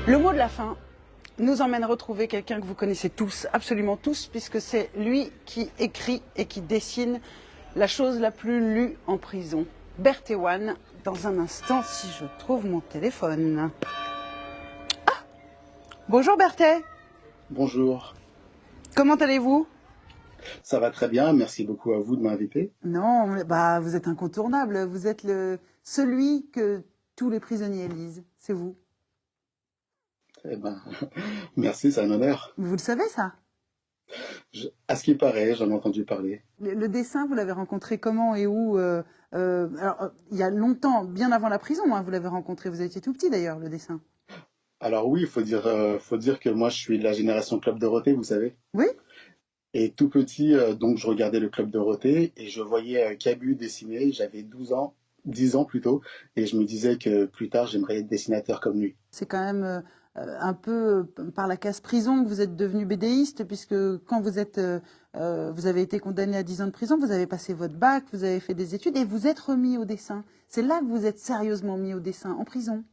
Le mot de la fin nous emmène retrouver quelqu'un que vous connaissez tous, absolument tous, puisque c'est lui qui écrit et qui dessine la chose la plus lue en prison. Berthe Ewan, dans un instant, si je trouve mon téléphone. Ah, bonjour Berthe. Bonjour. Comment allez-vous? Ça va très bien, merci beaucoup à vous de m'inviter. Non, bah, vous êtes incontournable, vous êtes celui que tous les prisonniers lisent, c'est vous. Eh ben, merci, c'est un honneur. Vous le savez ça? À ce qui paraît, j'en ai entendu parler. Le dessin, vous l'avez rencontré comment et où alors, il y a longtemps, bien avant la prison, hein, vous l'avez rencontré, vous étiez tout petit d'ailleurs, le dessin. Alors oui, faut dire que moi je suis de la génération Club Dorothée, vous savez. Oui? Et tout petit, donc je regardais le Club Dorothée et je voyais Cabu dessiner, j'avais 12 ans, 10 ans plutôt, et je me disais que plus tard j'aimerais être dessinateur comme lui. C'est quand même un peu par la case prison que vous êtes devenu bédéiste, puisque quand vous avez été condamné à 10 ans de prison, vous avez passé votre bac, vous avez fait des études et vous êtes remis au dessin. C'est là que vous êtes sérieusement mis au dessin, en prison.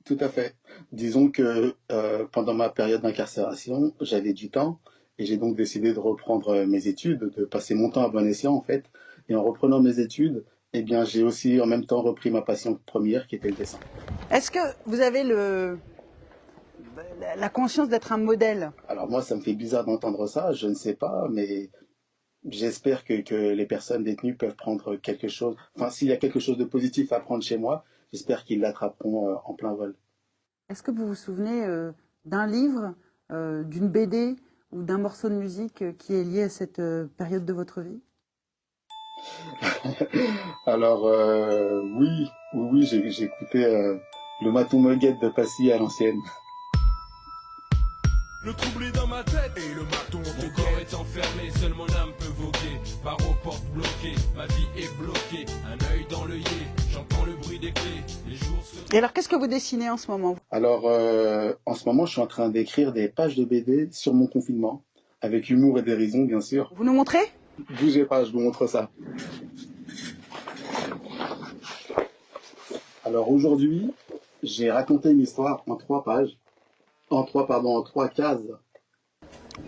Tout à fait. Disons que pendant ma période d'incarcération, j'avais du temps et j'ai donc décidé de reprendre mes études, de passer mon temps à bon escient en fait. Et en reprenant mes études, eh bien, j'ai aussi en même temps repris ma passion première qui était le dessin. Est-ce que vous avez la conscience d'être un modèle? Alors moi, ça me fait bizarre d'entendre ça, je ne sais pas, mais j'espère que les personnes détenues peuvent prendre quelque chose. Enfin, s'il y a quelque chose de positif à prendre chez moi, j'espère qu'ils l'attraperont en plein vol. Est-ce que vous vous souvenez d'un livre, d'une BD ou d'un morceau de musique qui est lié à cette période de votre vie? Alors oui, j'ai écouté le Matou Moguette de Passy à l'ancienne. Le trouble est dans ma tête et le maton mon corps est enfermé, seule mon âme peut voguer. Barreaux portes bloquées, ma vie est bloquée. Un œil dans l'œillet, j'entends le bruit des clés. Les jours se... Et alors, qu'est-ce que vous dessinez en ce moment? Alors en ce moment, je suis en train d'écrire des pages de BD sur mon confinement, avec humour et dérision bien sûr. Vous nous montrez? Bougez pas, je vous montre ça. Alors aujourd'hui, j'ai raconté une histoire en 3 pages, en 3 cases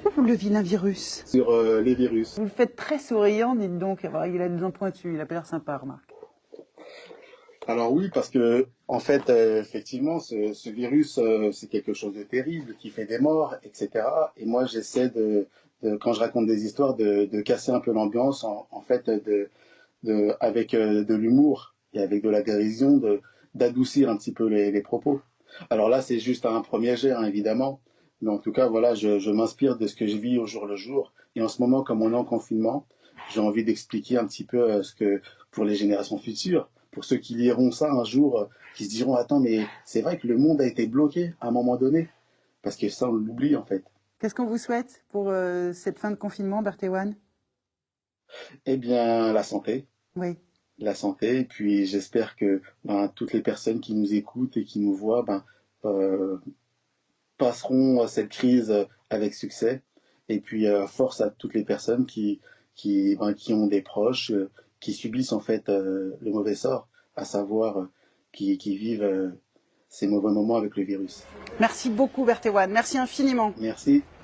Oh, le vilain virus. sur les virus. Vous le faites très souriant, dites donc. Il a des dents pointues, il a pas l'air sympa, remarque. Alors oui, parce que en fait, effectivement, ce virus, c'est quelque chose de terrible qui fait des morts, etc. Et moi, j'essaie quand je raconte des histoires, de casser un peu l'ambiance, en fait, avec de l'humour et avec de la dérision, d'adoucir un petit peu les propos. Alors là, c'est juste un premier jet, hein, évidemment. Mais en tout cas, voilà, je m'inspire de ce que je vis au jour le jour. Et en ce moment, comme on est en confinement, j'ai envie d'expliquer un petit peu ce que, pour les générations futures, pour ceux qui liront ça un jour, qui se diront, attends, mais c'est vrai que le monde a été bloqué à un moment donné. Parce que ça, on l'oublie, en fait. Qu'est-ce qu'on vous souhaite pour cette fin de confinement, Berthe Ewan? Eh bien, la santé. Oui. La santé, et puis j'espère que toutes les personnes qui nous écoutent et qui nous voient euh, passeront cette crise avec succès. Et puis force à toutes les personnes qui ont des proches, qui subissent en fait le mauvais sort, à savoir qui vivent ces mauvais moments avec le virus. Merci beaucoup, Berthe Ewan. Merci infiniment. Merci.